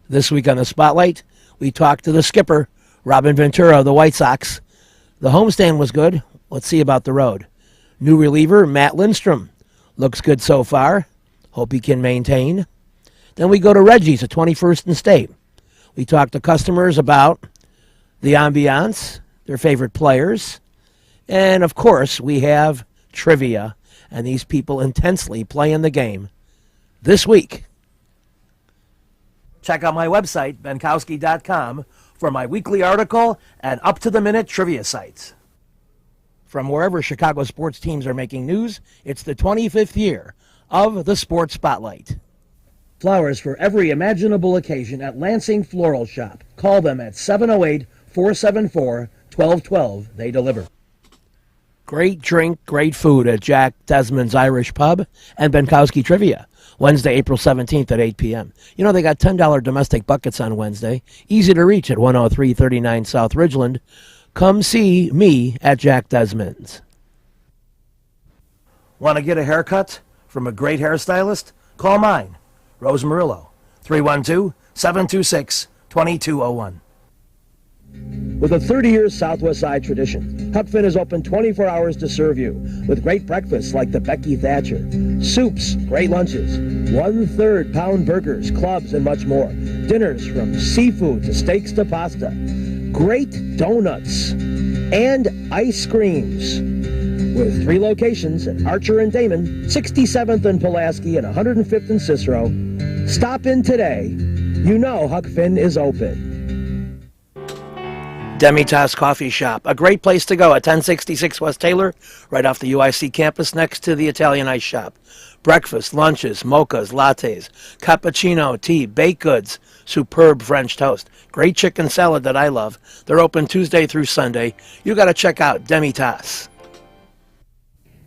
This week on the Spotlight, we talked to the skipper, Robin Ventura of the White Sox. The homestand was good. Let's see about the road. New reliever, Matt Lindstrom. Looks good so far. Hope he can maintain. Then we go to Reggie's at 21st and State. We talk to customers about the ambiance, their favorite players, and of course we have trivia, and these people intensely playing the game this week. Check out my website, benkowski.com, for my weekly article and up-to-the-minute trivia sites. From wherever Chicago sports teams are making news, it's the 25th year of the Sports Spotlight. Flowers for every imaginable occasion at Lansing Floral Shop. Call them at 708-474-1212. They deliver. Great drink, great food at Jack Desmond's Irish Pub and Benkowski Trivia. Wednesday, April 17th at 8 p.m. You know, they got $10 domestic buckets on Wednesday. Easy to reach at 10339 South Ridgeland. Come see me at Jack Desmond's. Want to get a haircut from a great hairstylist? Call mine, Rose Murillo, 312-726-2201. With a 30-year Southwest Side tradition, Huck Finn is open 24 hours to serve you with great breakfasts like the Becky Thatcher, soups, great lunches, 1/3 pound burgers, clubs, and much more. Dinners from seafood to steaks to pasta, great donuts, and ice creams. With 3 locations at Archer and Damon, 67th and Pulaski, and 105th and Cicero. Stop in today. You know Huck Finn is open. Demitas Coffee Shop, a great place to go at 1066 West Taylor, right off the UIC campus next to the Italian Ice Shop. Breakfast, lunches, mochas, lattes, cappuccino, tea, baked goods, superb French toast, great chicken salad that I love. They're open Tuesday through Sunday. You got to check out Demitas.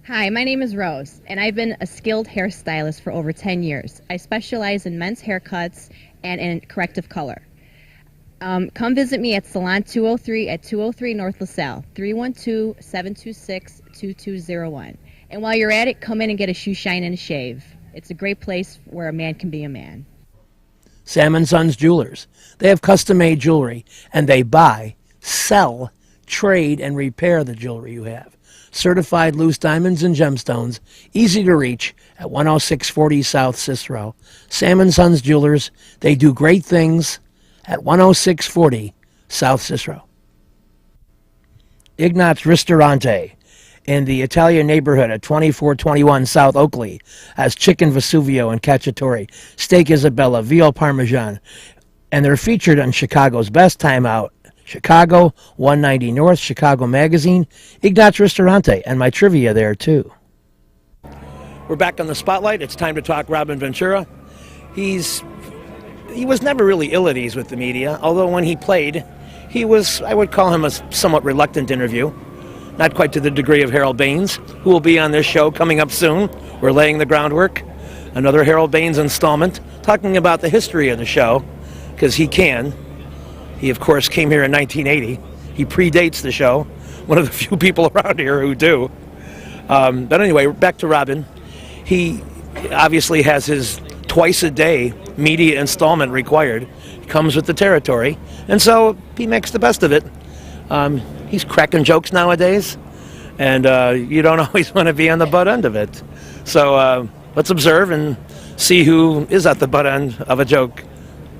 Hi, my name is Rose, and I've been a skilled hairstylist for over 10 years. I specialize in men's haircuts and in corrective color. Come visit me at Salon 203 at 203 North LaSalle, 312-726-2201. And while you're at it, come in and get a shoe shine and a shave. It's a great place where a man can be a man. Sam & Sons Jewelers. They have custom-made jewelry, and they buy, sell, trade, and repair the jewelry you have. Certified loose diamonds and gemstones, easy to reach at 10640 South Cicero. Sam & Sons Jewelers, they do great things at 10640 South Cicero. Ignatz Ristorante in the Italian neighborhood at 2421 South Oakley has chicken Vesuvio and cacciatore, steak Isabella, veal parmesan, and they're featured on Chicago's Best Time Out, Chicago, 190 North, Chicago Magazine, Ignatz Ristorante, and my trivia there too. We're back on the Spotlight. It's time to talk Robin Ventura. He was never really ill at ease with the media, although when he played, he was, I would call him a somewhat reluctant interview. Not quite to the degree of Harold Baines, who will be on this show coming up soon. We're laying the groundwork. Another Harold Baines installment, talking about the history of the show, because he can. He, of course, came here in 1980. He predates the show. One of the few people around here who do. But anyway, back to Robin. He obviously has his twice-a-day media installment required. It comes with the territory, and so he makes the best of it. He's cracking jokes nowadays, and you don't always want to be on the butt end of it. So let's observe and see who is at the butt end of a joke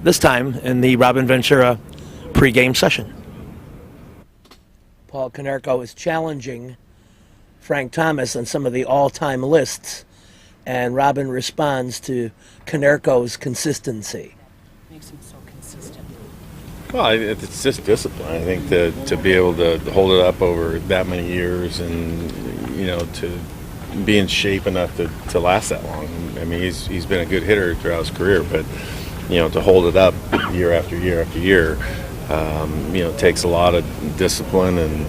this time in the Robin Ventura pregame session. Paul Konerko is challenging Frank Thomas on some of the all-time lists, and Robin responds to Konerko's consistency. Makes him so consistent. Well, it's just discipline. I think to be able to hold it up over that many years and, you know, to be in shape enough to last that long. I mean, he's been a good hitter throughout his career, but, you know, to hold it up year after year after year, you know, takes a lot of discipline and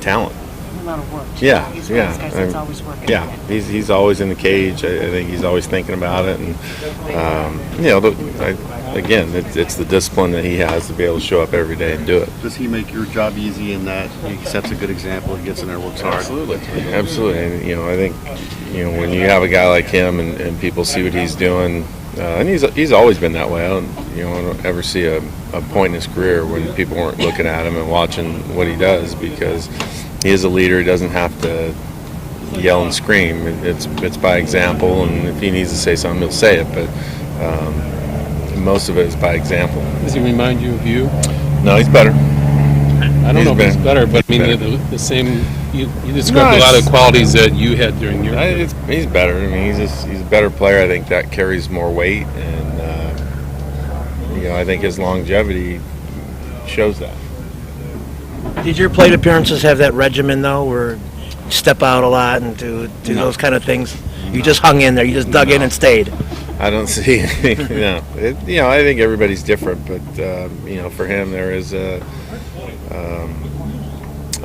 talent. A lot of work. Yeah, He's yeah. one of those guys that's always working. Yeah, he's always in the cage. I think he's always thinking about it, and you know, again, it's the discipline that he has to be able to show up every day and do it. Does he make your job easy in that he sets a good example? He gets in there, works hard. Absolutely. And, you know, I think, you know, when you have a guy like him and people see what he's doing, And he's always been that way. I don't ever see a point in his career when people weren't looking at him and watching what he does, because he is a leader. He doesn't have to yell and scream. It's by example, and if he needs to say something, he'll say it. But most of it is by example. Does he remind you of you? No, he's better. I don't know if he's better, but I mean the same. You described a lot of qualities that you had during your career. He's better. I mean, he's a better player. I think that carries more weight, and I think his longevity shows that. Did your plate appearances have that regimen, though, where you step out a lot and do those kind of things? You just hung in there. You just dug in and stayed. I don't see anything. No. I think everybody's different, but for him there is a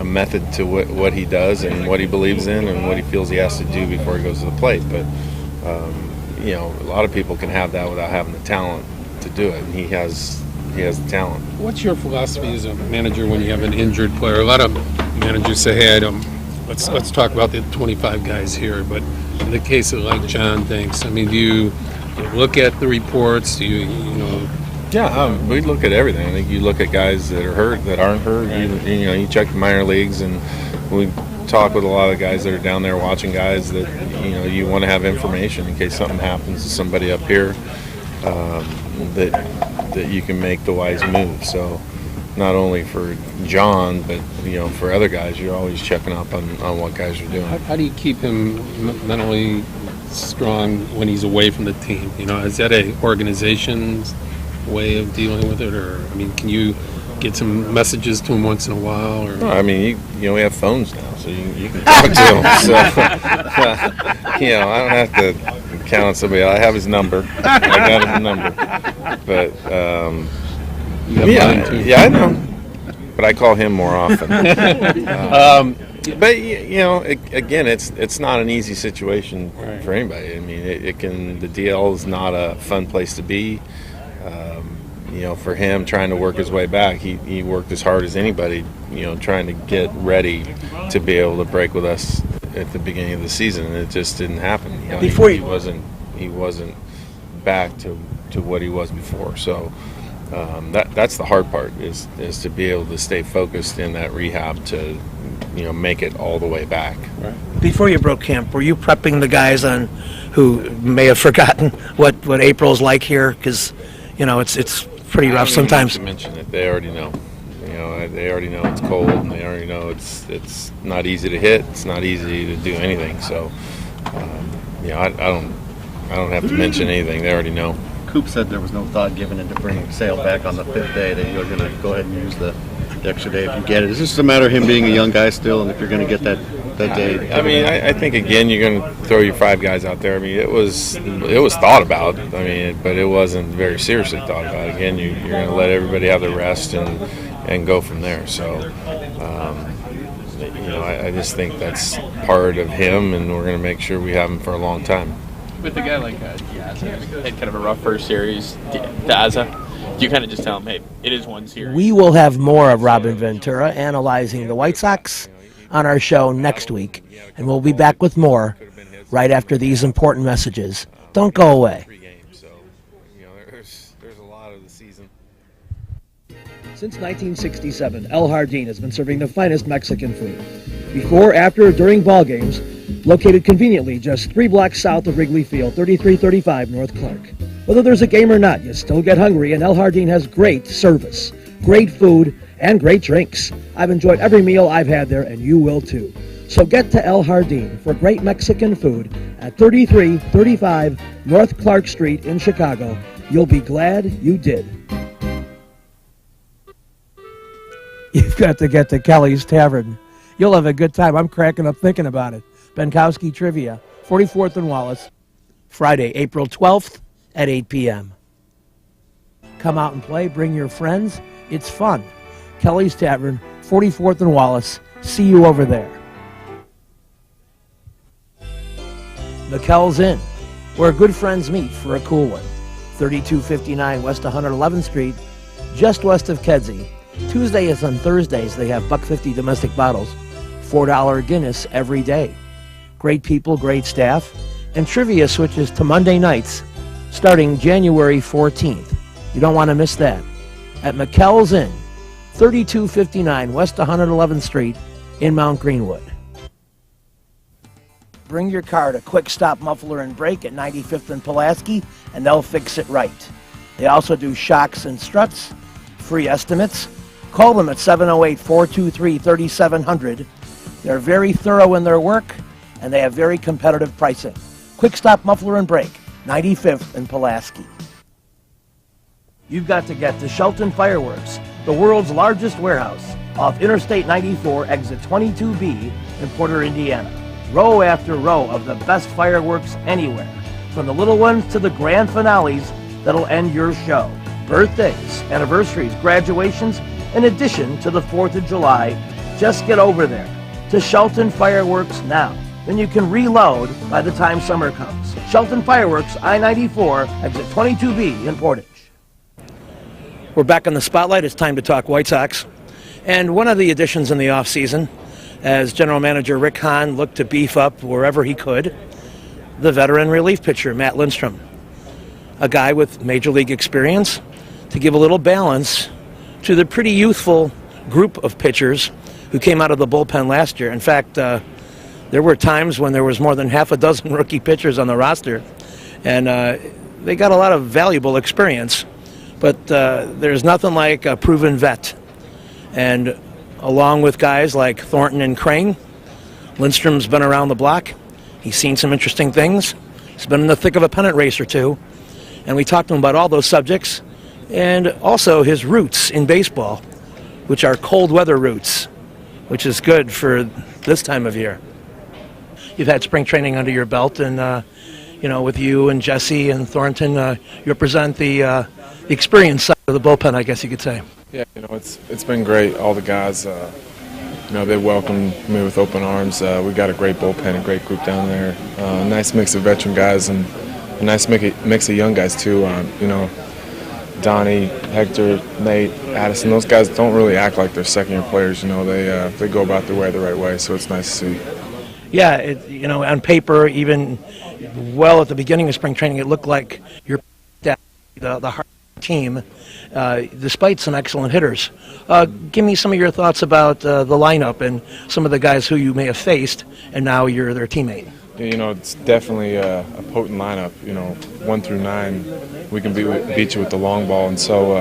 method to what he does and what he believes in and what he feels he has to do before he goes to the plate. But a lot of people can have that without having the talent to do it, and he has the talent. What's your philosophy as a manager when you have an injured player? A lot of managers say, "Hey, let's talk about the 25 guys here." But in the case of like John, thanks. I mean, do you look at the reports? Do you Yeah, we look at everything. I think you look at guys that are hurt, that aren't hurt. You check the minor leagues, and we talk with a lot of guys that are down there watching guys that you want to have information in case something happens to somebody up here, that you can make the wise move. So not only for John, but for other guys, you're always checking up on what guys are doing. how do you keep him mentally strong when he's away from the team? Is that a organization's way of dealing with it, or can you get some messages to him once in a while? Or no, we have phones now, so you can talk to him. So I don't have to count on somebody. I have his number. I got his number, but you have mine too. Yeah, I know. But I call him more often. But again, it's not an easy situation for anybody. I mean, the DL is not a fun place to be. For him trying to work his way back, he worked as hard as anybody, trying to get ready to be able to break with us at the beginning of the season, and it just didn't happen. He wasn't back to what he was before. So that's the hard part is to be able to stay focused in that rehab to make it all the way back. Right. Before you broke camp, were you prepping the guys on who may have forgotten what April's like here? Because it's pretty rough sometimes. I don't even have to mention it. They already know. They already know it's cold, and they already know it's not easy to hit. It's not easy to do anything. So, I don't have to mention anything. They already know. Coop said there was no thought given into bringing Sale back on the 5th day, that you're going to go ahead and use the extra day if you get it. It's just a matter of him being a young guy still, and if you're going to get that day. I think again you're going to throw your 5 guys out there. It was thought about. But it wasn't very seriously thought about. Again, you're going to let everybody have their rest and go from there. So, I just think that's part of him, and we're going to make sure we have him for a long time. With a guy like Daza, had kind of a rough first series, Daza, do you kind of just tell him, hey, it is one series? We will have more of Robin Ventura analyzing the White Sox on our show next week, and we'll be back with more right after these important messages. Don't go away. There's a lot of the season. Since 1967, El Jardín has been serving the finest Mexican food. Before, after, during ball games, located conveniently just 3 blocks south of Wrigley Field, 3335 North Clark. Whether there's a game or not, you still get hungry, and El Jardín has great service, great food, and great drinks. I've enjoyed every meal I've had there, and you will too. So get to El Jardín for great Mexican food at 3335 North Clark Street in Chicago. You'll be glad you did. You've got to get to Kelly's Tavern. You'll have a good time. I'm cracking up thinking about it. Benkowski Trivia, 44th and Wallace, Friday, April 12th at 8 p.m. Come out and play. Bring your friends. It's fun. Kelly's Tavern, 44th and Wallace. See you over there. McKell's Inn, where good friends meet for a cool one. 3259 West 111th Street, just west of Kedzie. Tuesdays and Thursdays, they have $1.50 domestic bottles, $4 Guinness every day. Great people, great staff, and trivia switches to Monday nights starting January 14th. You don't want to miss that. At McKell's Inn, 3259 West 111th Street in Mount Greenwood. Bring your car to Quick Stop Muffler and Brake at 95th and Pulaski, and they'll fix it right. They also do shocks and struts, free estimates. Call them at 708-423-3700. They're very thorough in their work, and they have very competitive pricing. Quick Stop Muffler and Brake, 95th and Pulaski. You've got to get to Shelton Fireworks, the world's largest warehouse, off Interstate 94, exit 22B in Porter, Indiana. Row after row of the best fireworks anywhere, from the little ones to the grand finales that'll end your show. Birthdays, anniversaries, graduations, in addition to the 4th of July. Just get over there to Shelton Fireworks now. Then you can reload by the time summer comes. Shelton Fireworks, I-94, exit 22B in Portage. We're back on the spotlight. It's time to talk White Sox. And one of the additions in the offseason, as general manager Rick Hahn looked to beef up wherever he could, the veteran relief pitcher, Matt Lindstrom. A guy with major league experience to give a little balance to the pretty youthful group of pitchers who came out of the bullpen last year. In fact, there were times when there was more than half a dozen rookie pitchers on the roster, and they got a lot of valuable experience. But there's nothing like a proven vet. And along with guys like Thornton and Crane, Lindstrom's been around the block. He's seen some interesting things. He's been in the thick of a pennant race or two. And we talked to him about all those subjects, and also his roots in baseball, which are cold weather roots, which is good for this time of year. You've had spring training under your belt, and with you and Jesse and Thornton, you represent the experience side of the bullpen, I guess you could say. Yeah, it's been great. All the guys, they welcomed me with open arms. We got a great bullpen, a great group down there. Nice mix of veteran guys and a nice mix of young guys too. Donnie, Hector, Nate, Addison. Those guys don't really act like they're second-year players. They go about their way the right way. So it's nice to see. Yeah, on paper, even well at the beginning of spring training, it looked like you're the hard team, despite some excellent hitters. Give me some of your thoughts about the lineup and some of the guys who you may have faced, and now you're their teammate. It's definitely a potent lineup. 1 through 9, we can beat you with the long ball, and so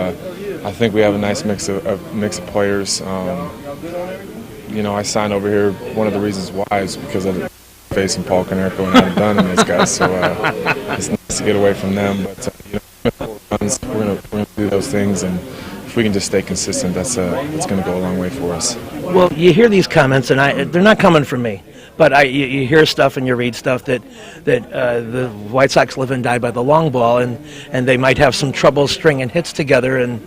I think we have a nice mix of players. I signed over here. One of the reasons why is because of facing Paul Konerko and Adam Dunn and these guys. So it's nice to get away from them. But we're gonna do those things, and if we can just stay consistent, it's going to go a long way for us. Well, you hear these comments, and they're not coming from me. But you hear stuff and you read stuff that the White Sox live and die by the long ball, and they might have some trouble stringing hits together. And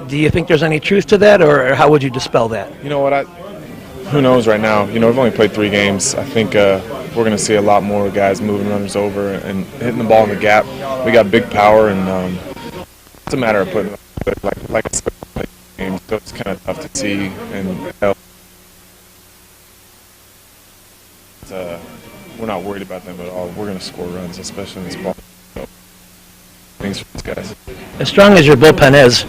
do you think there's any truth to that, or how would you dispel that? You know what? Who knows right now? We've only played 3 games. I think we're going to see a lot more guys moving runners over and hitting the ball in the gap. We got big power, and it's a matter of putting it like I said, games. So it's kind of tough to see and help. We're not worried about them at all. We're going to score runs, especially in this ball. So, thanks for these guys. As strong as your bullpen is,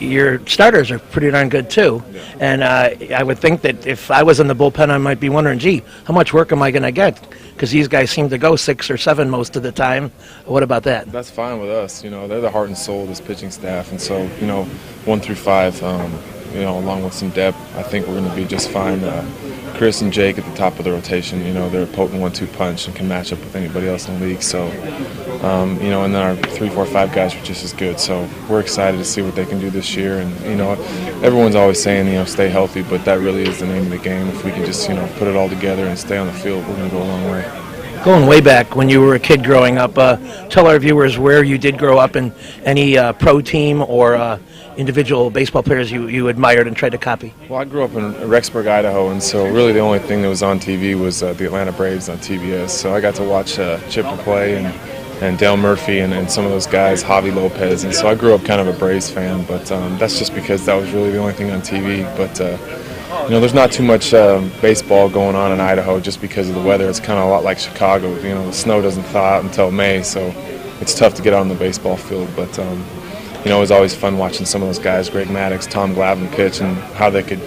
your starters are pretty darn good too. Yeah. And I would think that if I was in the bullpen, I might be wondering, gee, how much work am I going to get? Because these guys seem to go 6 or 7 most of the time. What about that? That's fine with us. They're the heart and soul of this pitching staff. And so, 1 through 5, along with some depth, I think we're going to be just fine. Chris and Jake at the top of the rotation, they're a potent 1-2 punch and can match up with anybody else in the league. So, and then our 3, 4, 5 guys are just as good. So we're excited to see what they can do this year. And, everyone's always saying, stay healthy, but that really is the name of the game. If we can just, put it all together and stay on the field, we're going to go a long way. Going way back when you were a kid growing up, tell our viewers where you did grow up and any pro team or individual baseball players you admired and tried to copy. Well, I grew up in Rexburg, Idaho, and so really the only thing that was on TV was the Atlanta Braves on TBS. So I got to watch Chipper play and Dale Murphy and some of those guys, Javi Lopez, and so I grew up kind of a Braves fan, but that's just because that was really the only thing on TV. But there's not too much baseball going on in Idaho just because of the weather. It's kind of a lot like Chicago. The snow doesn't thaw out until May, so it's tough to get out on the baseball field. But you know, it was always fun watching some of those guys, Greg Maddux, Tom Glavine pitch, and how they could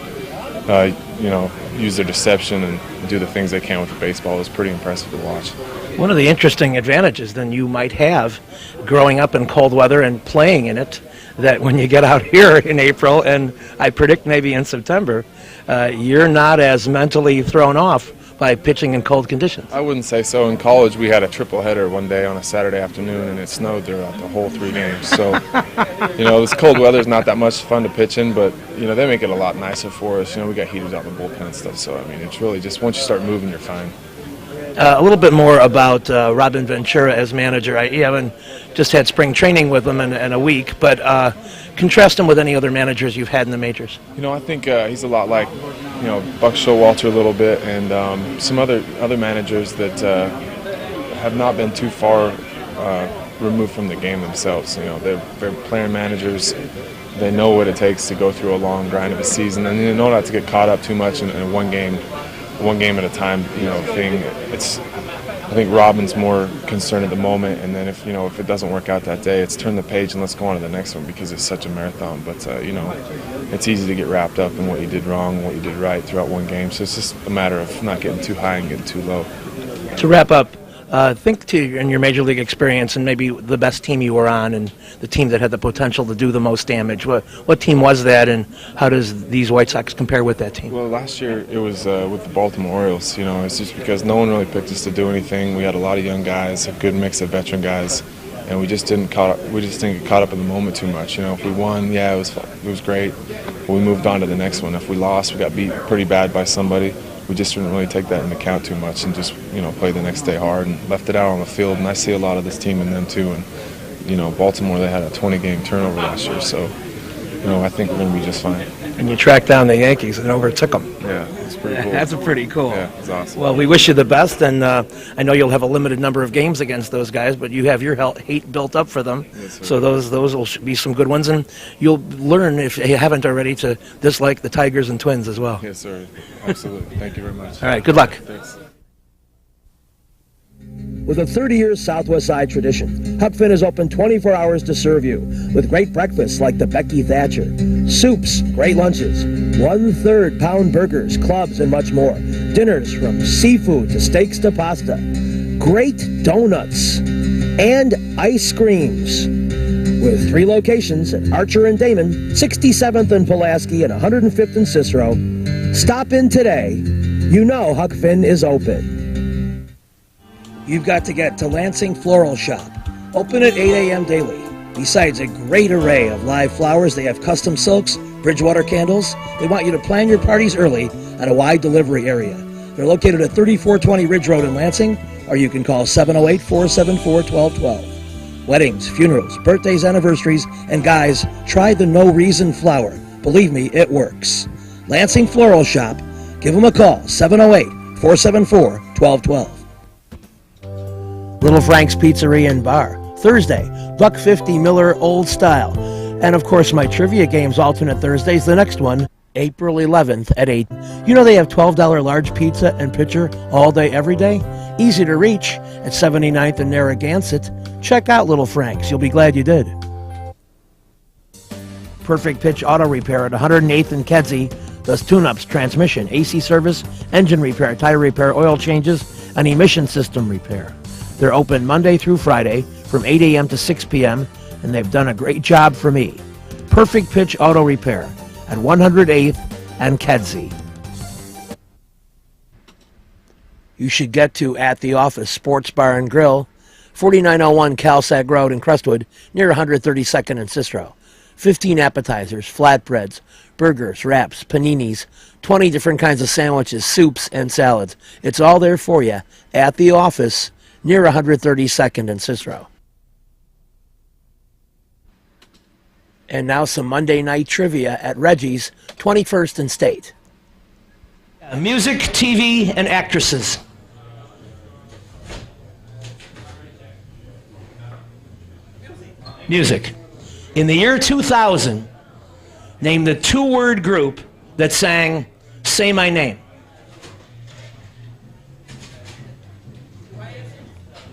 you know, use their deception and do the things they can with the baseball. It was pretty impressive to watch. One of the interesting advantages then you might have growing up in cold weather and playing in it, that when you get out here in April, and I predict maybe in September, you're not as mentally thrown off by pitching in cold conditions. I wouldn't say so. In college, we had a triple header one day on a Saturday afternoon, and it snowed throughout the whole 3 games. So, you know, this cold weather is not that much fun to pitch in, but, you know, they make it a lot nicer for us. You know, we got heaters out in the bullpen and stuff, so, I mean, it's really just once you start moving, you're fine. A little bit more about Robin Ventura as manager. You haven't just had spring training with him in a week, but contrast him with any other managers you've had in the majors. You know, I think he's a lot like, you know, Buck Showalter a little bit, and some other managers that have not been too far removed from the game themselves. You know, they're player managers. They know what it takes to go through a long grind of a season, and they know not to get caught up too much in one game at a time, you know, thing. I think Robin's more concerned at the moment, and then if it doesn't work out that day, it's turn the page and let's go on to the next one, because it's such a marathon. But you know, it's easy to get wrapped up in what you did wrong and what you did right throughout one game. So it's just a matter of not getting too high and getting too low. To wrap up, think in your major league experience and maybe the best team you were on and the team that had the potential to do the most damage. What team was that, and how does these White Sox compare with that team? Well, last year it was with the Baltimore Orioles. You know, it's just because no one really picked us to do anything. We had a lot of young guys, a good mix of veteran guys, and we just didn't get caught up in the moment too much. You know, if we won, yeah, it was great, but we moved on to the next one. If we lost, we got beat pretty bad by somebody. We just didn't really take that into account too much and just, you know, played the next day hard and left it out on the field. And I see a lot of this team in them too. And, you know, Baltimore, they had a 20-game turnover last year. So, you know, I think we're going to be just fine. And you tracked down the Yankees and overtook them. Yeah, it's pretty cool. That's pretty cool. Yeah, it's awesome. Well, we wish you the best, and I know you'll have a limited number of games against those guys, but you have your hate built up for them. Yes, sir. So those will be some good ones, and you'll learn, if you haven't already, to dislike the Tigers and Twins as well. Yes, sir. Absolutely. Thank you very much. All right, good luck. Thanks. With a 30-year Southwest Side tradition, Huck Finn is open 24 hours to serve you with great breakfasts like the Becky Thatcher, soups, great lunches, 1/3 pound burgers, clubs, and much more. Dinners from seafood to steaks to pasta, great donuts, and ice creams. With 3 locations at Archer and Damon, 67th and Pulaski, and 105th and Cicero. Stop in today. You know Huck Finn is open. You've got to get to Lansing Floral Shop. Open at 8 a.m. daily. Besides a great array of live flowers, they have custom silks, Bridgewater candles. They want you to plan your parties early at a wide delivery area. They're located at 3420 Ridge Road in Lansing, or you can call 708-474-1212. Weddings, funerals, birthdays, anniversaries, and guys, try the No Reason flower. Believe me, it works. Lansing Floral Shop. Give them a call, 708-474-1212. Little Frank's Pizzeria and Bar. Thursday, $1.50 Miller Old Style. And of course, my trivia games alternate Thursdays. The next one, April 11th at 8. You know they have $12 large pizza and pitcher all day, every day? Easy to reach at 79th and Narragansett. Check out Little Frank's. You'll be glad you did. Perfect Pitch Auto Repair at 108th and Kedzie does tune-ups, transmission, AC service, engine repair, tire repair, oil changes, and emission system repair. They're open Monday through Friday from 8 a.m. to 6 p.m., and they've done a great job for me. Perfect Pitch Auto Repair at 108th and Kedzie. You should get to At the Office Sports Bar and Grill, 4901 Calsag Road in Crestwood, near 132nd and Cicero. 15 appetizers, flatbreads, burgers, wraps, paninis, 20 different kinds of sandwiches, soups, and salads. It's all there for you at the office near 132nd and Cicero. And now some Monday night trivia at Reggie's, 21st and State. Music, TV, and actresses. Music. In the year 2000, name the 2-word group that sang Say My Name.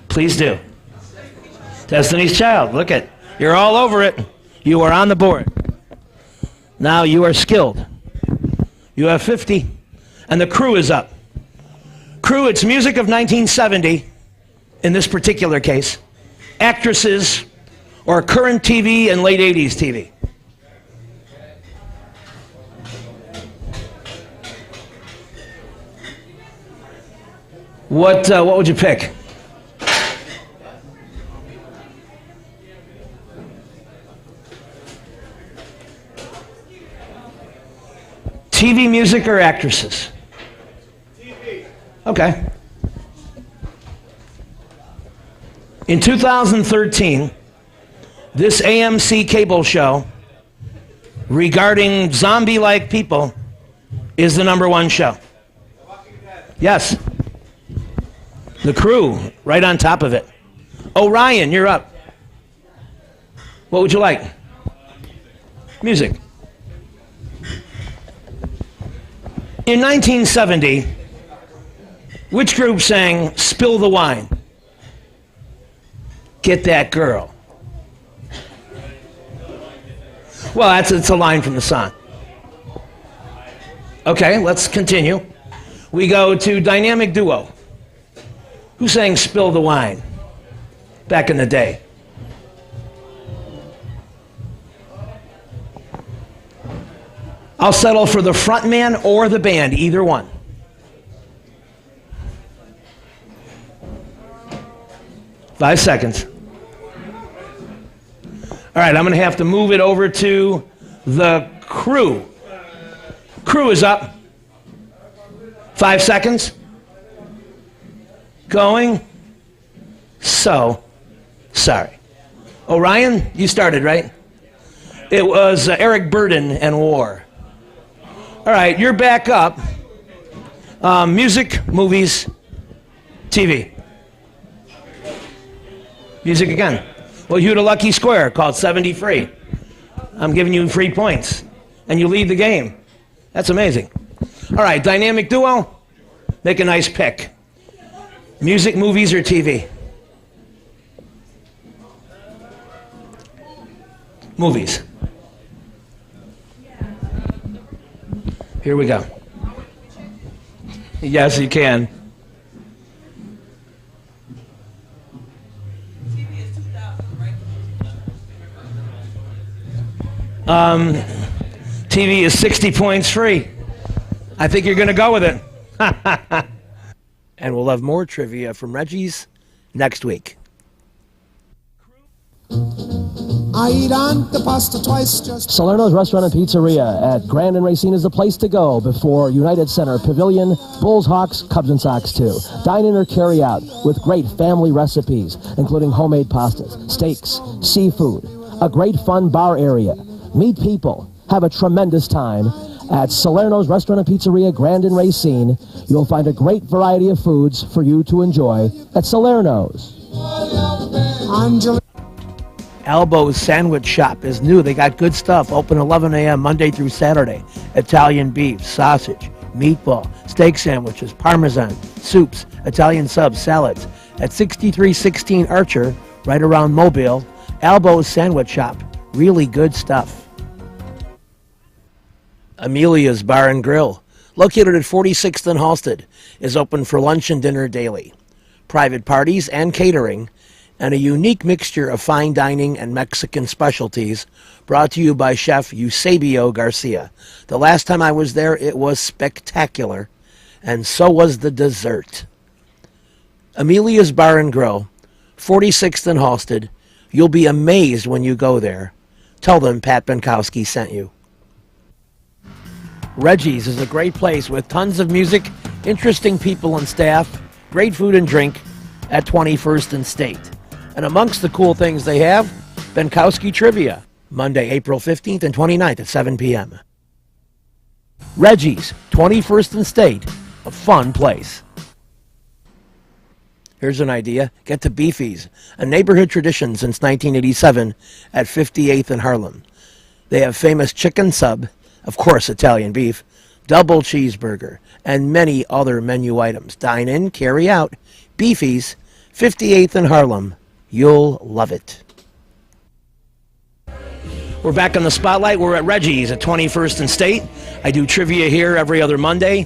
Please do. Destiny's Child, look at, you're all over it. You are on the board. Now you are skilled. You have 50, and the crew is up. Crew, it's music of 1970, in this particular case. Actresses, or current TV and late 80s TV. What would you pick? TV, music, or actresses? TV. Okay. In 2013, this AMC cable show regarding zombie-like people is the #1 show. Yes. The Crew, right on top of it. Orion, you're up. What would you like? Music. In 1970, which group sang Spill the Wine? Get That Girl. Well, it's a line from the song. Okay, let's continue. We go to Dynamic Duo. Who sang Spill the Wine back in the day? I'll settle for the frontman or the band, either one. Five seconds. All right, I'm going to have to move it over to the Crew. Crew is up. 5 seconds. Going. So, sorry. Orion, you started, right? It was Eric Burdon and War. All right, you're back up. Music, movies, TV. Music again. Well, you hit a lucky square called 70 free. I'm giving you free points. And you lead the game. That's amazing. All right, Dynamic Duo. Make a nice pick. Music, movies, or TV? Movies. Here we go. Yes, you can. TV is 60 points free. I think you're going to go with it. And we'll have more trivia from Reggie's next week. I eat on the pasta twice just... Salerno's Restaurant and Pizzeria at Grand and Racine is the place to go before United Center Pavilion, Bulls, Hawks, Cubs, and Sox too. Dine in or carry out with great family recipes, including homemade pastas, steaks, seafood, a great fun bar area. Meet people. Have a tremendous time. At Salerno's Restaurant and Pizzeria, Grand and Racine, you'll find a great variety of foods for you to enjoy at Salerno's. Albo's Sandwich Shop is new. They got good stuff. Open 11 a.m. Monday through Saturday. Italian beef, sausage, meatball, steak sandwiches, parmesan, soups, Italian subs, salads. At 6316 Archer, right around Mobile. Albo's Sandwich Shop. Really good stuff. Amelia's Bar and Grill, located at 46th and Halsted, is open for lunch and dinner daily. Private parties and catering, and a unique mixture of fine dining and Mexican specialties, brought to you by Chef Eusebio Garcia. The last time I was there, it was spectacular, and so was the dessert. Amelia's Bar and Grill, 46th and Halsted. You'll be amazed when you go there. Tell them Pat Benkowski sent you. Reggie's is a great place with tons of music, interesting people and staff, great food and drink at 21st and State. And amongst the cool things they have, Benkowski Trivia, Monday, April 15th and 29th at 7 p.m. Reggie's, 21st and State, a fun place. Here's an idea. Get to Beefy's, a neighborhood tradition since 1987 at 58th and Harlem. They have famous chicken sub, of course Italian beef, double cheeseburger, and many other menu items. Dine in, carry out. Beefy's, 58th and Harlem. You'll love it. We're back on the spotlight. We're at Reggie's at 21st and State. I do trivia here every other Monday.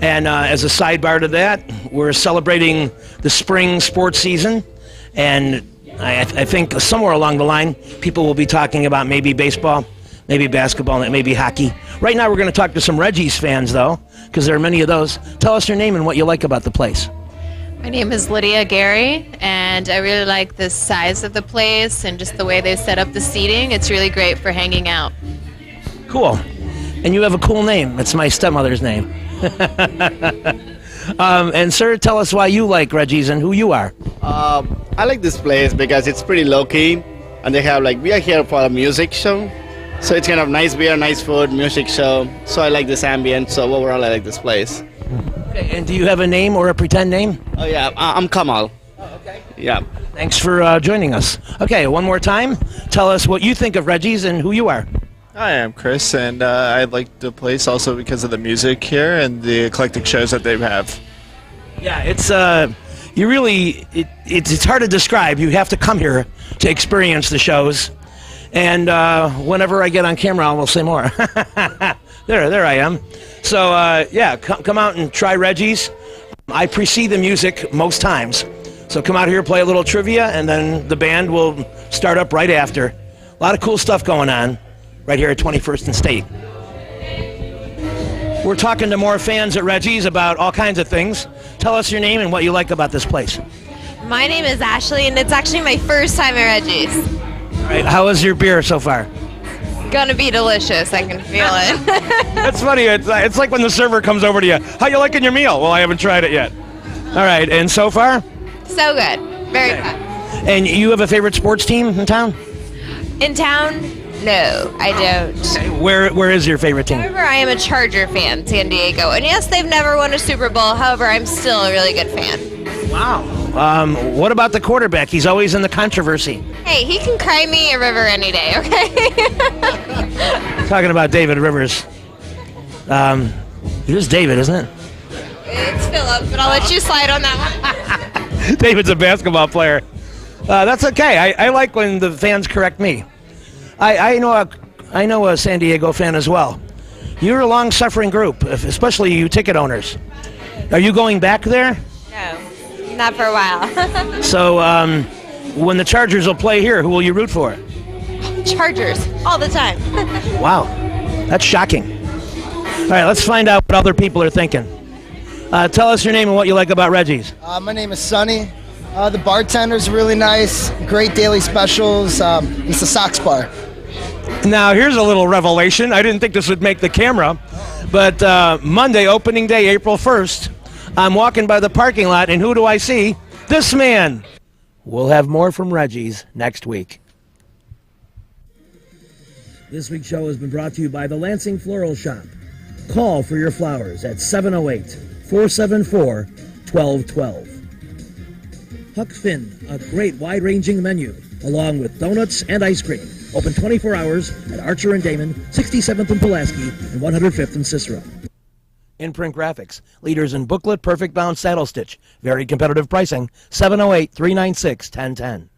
And as a sidebar to that, we're celebrating the spring sports season. And I think somewhere along the line, people will be talking about maybe baseball, maybe basketball, and maybe hockey. Right now, we're going to talk to some Reggie's fans, though, because there are many of those. Tell us your name and what you like about the place. My name is Lydia Gary, and I really like the size of the place and just the way they set up the seating. It's really great for hanging out. Cool. And you have a cool name. It's my stepmother's name. And sir, tell us why you like Reggie's and who you are. I like this place because it's pretty low-key, and they have we are here for a music show. So it's kind of nice beer, nice food, music show. So I like this ambience. So overall, I like this place. Okay, and do you have a name or a pretend name? Oh yeah, I'm Kamal. Oh, okay. Yeah. Thanks for joining us. Okay, one more time. Tell us what you think of Reggie's and who you are. Hi, I'm Chris, and I like the place also because of the music here and the eclectic shows that they have. Yeah, it's it's hard to describe. You have to come here to experience the shows. And whenever I get on camera, I will say more. There I am. So yeah, come out and try Reggie's. I precede the music most times. So come out here, play a little trivia, and then the band will start up right after. A lot of cool stuff going on right here at 21st and State. We're talking to more fans at Reggie's about all kinds of things. Tell us your name and what you like about this place. My name is Ashley, and it's actually my first time at Reggie's. All right, how is your beer so far? Gonna be delicious, I can feel it. That's funny. It's like when the server comes over to you. How you liking your meal? Well, I haven't tried it yet. All right, and so far? So good. Very good. And you have a favorite sports team in town? In town? No, I don't. Okay, where is your favorite team? However, I am a Charger fan, San Diego. And yes, they've never won a Super Bowl. However, I'm still a really good fan. Wow. What about the quarterback? He's always in the controversy. Hey, he can cry me a river any day, okay? Talking about David Rivers. It is David, isn't it? It's Philip, but I'll let you slide on that one. David's a basketball player. That's okay. I like when the fans correct me. I know a San Diego fan as well. You're a long-suffering group, especially you ticket owners. Are you going back there? No, not for a while. So when the Chargers will play here, who will you root for? Chargers, all the time. Wow, that's shocking. All right, let's find out what other people are thinking. Tell us your name and what you like about Reggie's. My name is Sonny. The bartender's really nice. Great daily specials. It's the Sox Bar. Now, here's a little revelation. I didn't think this would make the camera, but Monday, opening day, April 1st, I'm walking by the parking lot, and who do I see? This man. We'll have more from Reggie's next week. This week's show has been brought to you by the Lansing Floral Shop. Call for your flowers at 708-474-1212. Huck Finn, a great wide-ranging menu, along with donuts and ice cream. Open 24 hours at Archer and Damon, 67th and Pulaski, and 105th and Cicero. Imprint Graphics, leaders in booklet, perfect bound saddle stitch. Very competitive pricing, 708-396-1010.